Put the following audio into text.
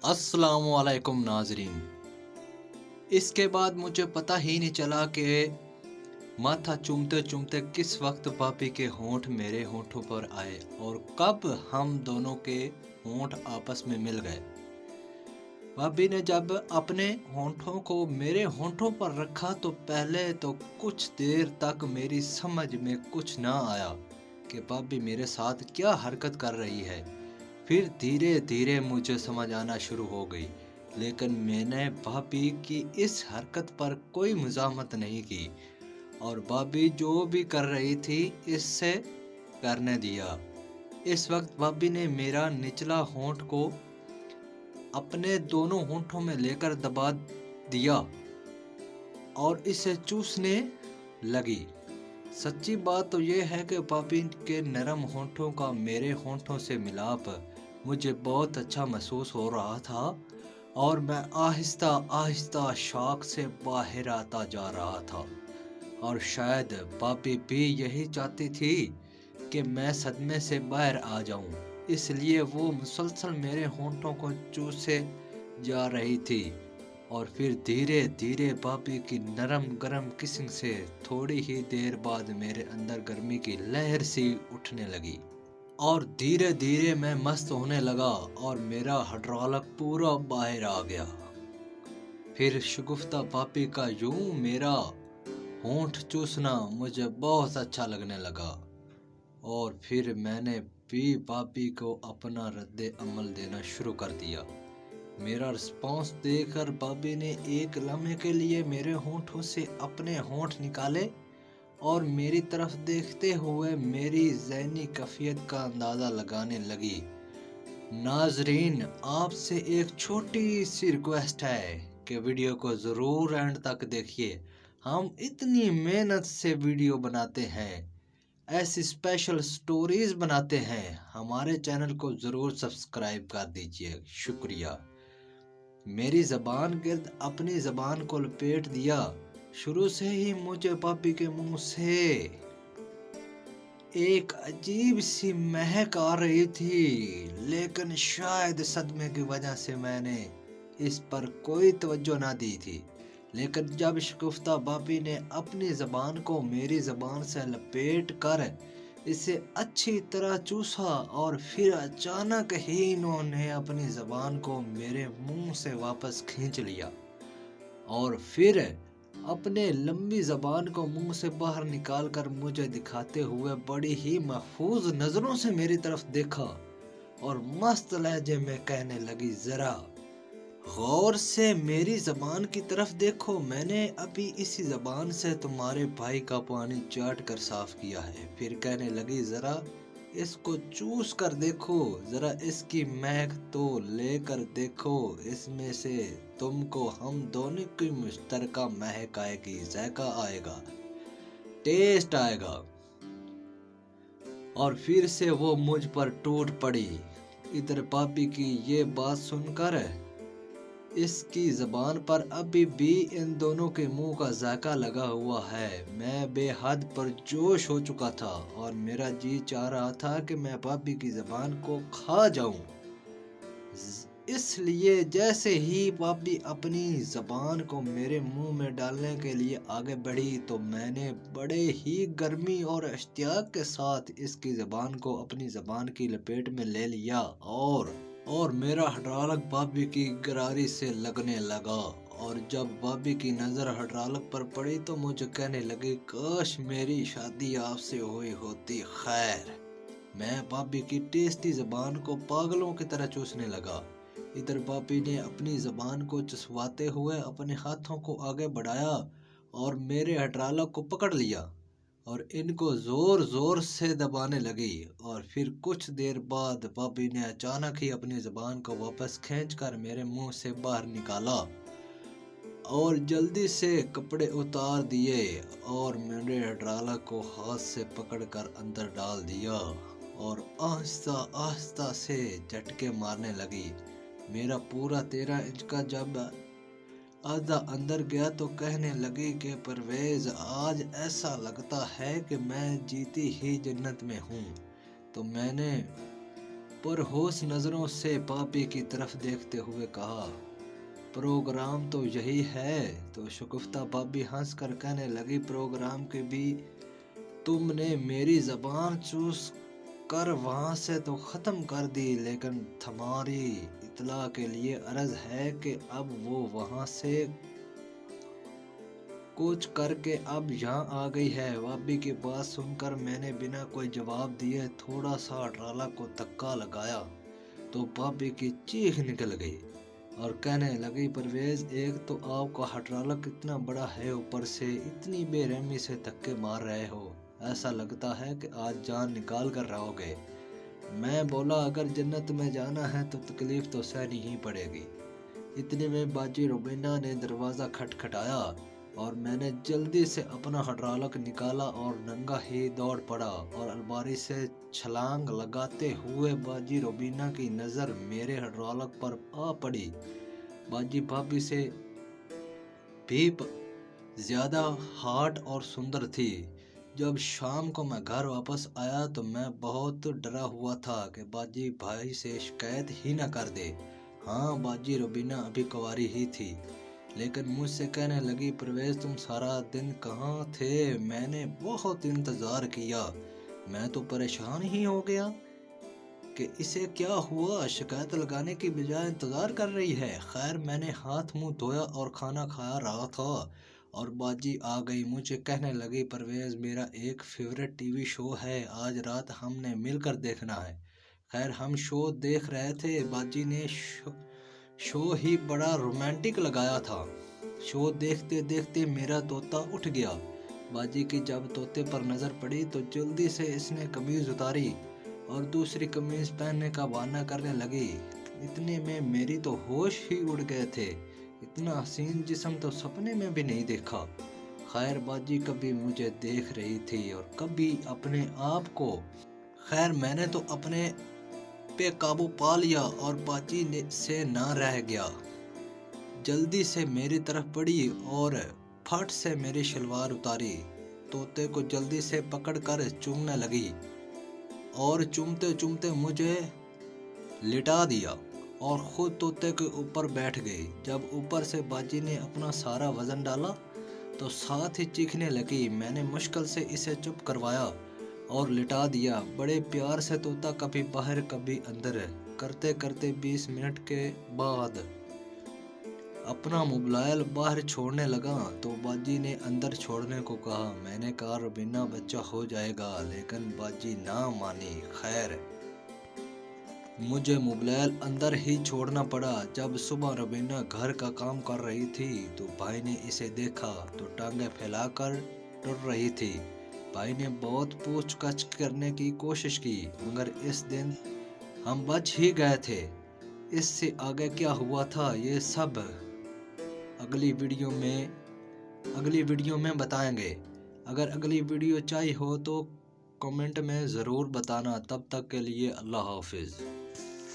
अस्सलाम वालेकुम नाजरीन। इसके बाद मुझे पता ही नहीं चला कि माथा चूमते चूमते किस वक्त भाभी के होंठ मेरे होंठों पर आए और कब हम दोनों के होंठ आपस में मिल गए। भाभी ने जब अपने होंठों को मेरे होंठों पर रखा तो पहले तो कुछ देर तक मेरी समझ में कुछ ना आया कि भाभी मेरे साथ क्या हरकत कर रही है। फिर धीरे धीरे मुझे समझ आना शुरू हो गई, लेकिन मैंने भाभी की इस हरकत पर कोई मुज़ाहमत नहीं की और भाभी जो भी कर रही थी इससे करने दिया। इस वक्त भाभी ने मेरा निचला होंठ को अपने दोनों होंठों में लेकर दबा दिया और इसे चूसने लगी। सच्ची बात तो यह है कि भाभी के नरम होंठों का मेरे होंठों से मिलाप मुझे बहुत अच्छा महसूस हो रहा था और मैं आहिस्ता आहिस्ता शौक से बाहर आता जा रहा था। और शायद भाभी भी यही चाहती थी कि मैं सदमे से बाहर आ जाऊं, इसलिए वो मुसलसल मेरे होंठों को चूसे जा रही थी। और फिर धीरे धीरे भाभी की नरम गरम किसिंग से थोड़ी ही देर बाद मेरे अंदर गर्मी की लहर सी उठने लगी और धीरे धीरे मैं मस्त होने लगा और मेरा हाइड्रोलिक पूरा बाहर आ गया। फिर शगुफ्ता भाभी का यूं मेरा होंठ चूसना मुझे बहुत अच्छा लगने लगा और फिर मैंने भी भाभी को अपना रद्द अमल देना शुरू कर दिया। मेरा रिस्पॉन्स देखकर भाभी ने एक लम्हे के लिए मेरे होंठों से अपने होंठ निकाले और मेरी तरफ देखते हुए मेरी ज़हनी कैफियत का अंदाज़ा लगाने लगी। नाजरीन, आपसे एक छोटी सी रिक्वेस्ट है कि वीडियो को ज़रूर एंड तक देखिए। हम इतनी मेहनत से वीडियो बनाते हैं, ऐसी स्पेशल स्टोरीज बनाते हैं, हमारे चैनल को ज़रूर सब्सक्राइब कर दीजिए। शुक्रिया। मेरी ज़बान गिर्द अपनी ज़बान को लपेट दिया। शुरू से ही मुझे भाभी के मुंह से एक अजीब सी महक आ रही थी, लेकिन शायद सदमे की वजह से मैंने इस पर कोई तवज्जो ना दी थी। लेकिन जब शगुफ्ता भाभी ने अपनी ज़बान को मेरी ज़बान से लपेट कर इसे अच्छी तरह चूसा और फिर अचानक ही इन्होंने अपनी ज़बान को मेरे मुंह से वापस खींच लिया और फिर अपने लंबी ज़बान को मुंह से बाहर निकालकर मुझे दिखाते हुए बड़ी ही महफूज नज़रों से मेरी तरफ देखा और मस्त लहजे में कहने लगी, ज़रा गौर से मेरी ज़बान की तरफ देखो, मैंने अभी इसी ज़बान से तुम्हारे भाई का पानी चाट कर साफ किया है। फिर कहने लगी, ज़रा इसको चूस कर देखो, ज़रा इसकी महक तो लेकर देखो, इसमें से तुमको हम दोनों की मुश्तरका महक आएगी, जायका आएगा, टेस्ट आएगा। और फिर से वो मुझ पर टूट पड़ी। इधर भाभी की ये बात सुनकर इसकी ज़बान पर अभी भी इन दोनों के मुंह का जायका लगा हुआ है। मैं बेहद पुरजोश हो चुका था और मेरा जी चाह रहा था कि मैं भाभी की ज़बान को खा जाऊं। इसलिए जैसे ही भाभी अपनी ज़बान को मेरे मुंह में डालने के लिए आगे बढ़ी तो मैंने बड़े ही गर्मी और इश्तियाक के साथ इसकी ज़बान को अपनी ज़बान की लपेट में ले लिया और मेरा हाइड्रोलिक भाभी की गरारी से लगने लगा। और जब भाभी की नज़र हाइड्रोलिक पर पड़ी तो मुझे कहने लगी, काश मेरी शादी आपसे हुई होती। खैर, मैं भाभी की टेस्टी ज़बान को पागलों की तरह चूसने लगा। इधर भाभी ने अपनी ज़बान को चुसवाते हुए अपने हाथों को आगे बढ़ाया और मेरे हाइड्रोलिक को पकड़ लिया और इनको ज़ोर ज़ोर से दबाने लगी। और फिर कुछ देर बाद भाभी ने अचानक ही अपनी ज़बान को वापस खींचकर मेरे मुंह से बाहर निकाला और जल्दी से कपड़े उतार दिए और मेरे हाइड्रोलिक को हाथ से पकड़कर अंदर डाल दिया और आहिस्ता आहिस्ता से झटके मारने लगी। मेरा पूरा 13 इंच का जब आधा अंदर गया तो कहने लगी कि परवेज़, आज ऐसा लगता है कि मैं जीती ही जन्नत में हूँ। तो मैंने پرہوش نظروں سے پاپی کی طرف دیکھتے ہوئے کہا، پروگرام تو یہی ہے۔ تو شگفتہ پاپی ہنس کر کہنے لگی، پروگرام کی بھی تم نے میری زبان چوس کر وہاں سے تو ختم کر دی، لیکن تمہاری اطلاع کے لیے عرض ہے کہ اب وہ وہاں سے کوچ کر کے اب یہاں آ گئی ہے۔ پاپی کی بات سن کر میں نے بنا کوئی جواب دیے تھوڑا سا ہٹرالہ کو دھکا لگایا تو پاپی کی چیخ نکل گئی اور کہنے لگی، پرویز، ایک تو آپ کا ہٹرالہ کتنا بڑا ہے، اوپر سے اتنی بے رحمی سے دھکے مار رہے ہو، ایسا لگتا ہے کہ آج جان نکال کر رہو گے۔ میں بولا، اگر جنت میں جانا ہے تو تکلیف تو سہنی ہی پڑے گی۔ اتنے میں باجی روبینہ نے دروازہ کھٹکھٹایا اور میں نے جلدی سے اپنا ہڈرالک نکالا اور ننگا ہی دوڑ پڑا اور الماری سے چھلانگ لگاتے ہوئے باجی روبینہ کی نظر میرے ہڈرالک پر آ پڑی۔ باجی بھابھی سے بھی زیادہ ہاٹ اور سندر تھی۔ جب شام کو میں گھر واپس آیا تو میں بہت ڈرا ہوا تھا کہ باجی بھائی سے شکایت ہی نہ کر دے۔ ہاں، باجی روبینہ ابھی کنواری ہی تھی، لیکن مجھ سے کہنے لگی، پرویز، تم سارا دن کہاں تھے؟ میں نے بہت انتظار کیا، میں تو پریشان ہی ہو گیا کہ اسے کیا ہوا، شکایت لگانے کی بجائے انتظار کر رہی ہے۔ خیر، میں نے ہاتھ منہ دھویا اور کھانا کھا رہا تھا اور باجی آ گئی۔ مجھے کہنے لگی، پرویز، میرا ایک فیورٹ ٹی وی شو ہے، آج رات ہم نے مل کر دیکھنا ہے۔ خیر، ہم شو دیکھ رہے تھے۔ باجی نے شو ہی بڑا رومانٹک لگایا تھا۔ شو دیکھتے دیکھتے میرا طوطا اٹھ گیا۔ باجی کی جب طوطے پر نظر پڑی تو جلدی سے اس نے قمیض اتاری اور دوسری قمیض پہننے کا بہانہ کرنے لگی۔ اتنے میں میری تو ہوش ہی اڑ گئے تھے، اتنا حسین جسم تو سپنے میں بھی نہیں دیکھا۔ خیر، باجی کبھی مجھے دیکھ رہی تھی اور کبھی اپنے آپ کو۔ خیر، میں نے تو اپنے پہ قابو پا لیا اور باجی سے نہ رہ گیا۔ جلدی سے میری طرف بڑھی اور پھٹ سے میری شلوار اتاری، طوطے کو جلدی سے پکڑ کر چومنے لگی اور چومتے چومتے مجھے لٹا دیا اور خود طوطے کے اوپر بیٹھ گئی۔ جب اوپر سے باجی نے اپنا سارا وزن ڈالا تو ساتھ ہی چیخنے لگی۔ میں نے مشکل سے اسے چپ کروایا اور لٹا دیا۔ بڑے پیار سے طوطا کبھی باہر کبھی اندر کرتے کرتے 20 منٹ کے بعد اپنا موبائل باہر چھوڑنے لگا تو باجی نے اندر چھوڑنے کو کہا۔ میں نے کہا، روبینہ، بچہ ہو جائے گا، لیکن باجی نہ مانی۔ خیر، مجھے موبائل اندر ہی چھوڑنا پڑا۔ جب صبح روبینہ گھر کا کام کر رہی تھی تو بھائی نے اسے دیکھا تو ٹانگیں پھیلا کر ٹر رہی تھی۔ بھائی نے بہت پوچھ گچھ کرنے کی کوشش کی، مگر اس دن ہم بچ ہی گئے تھے۔ اس سے آگے کیا ہوا تھا یہ سب اگلی ویڈیو میں بتائیں گے۔ اگر اگلی ویڈیو چاہیے ہو تو کمنٹ میں ضرور بتانا۔ تب تک کے لیے اللہ حافظ۔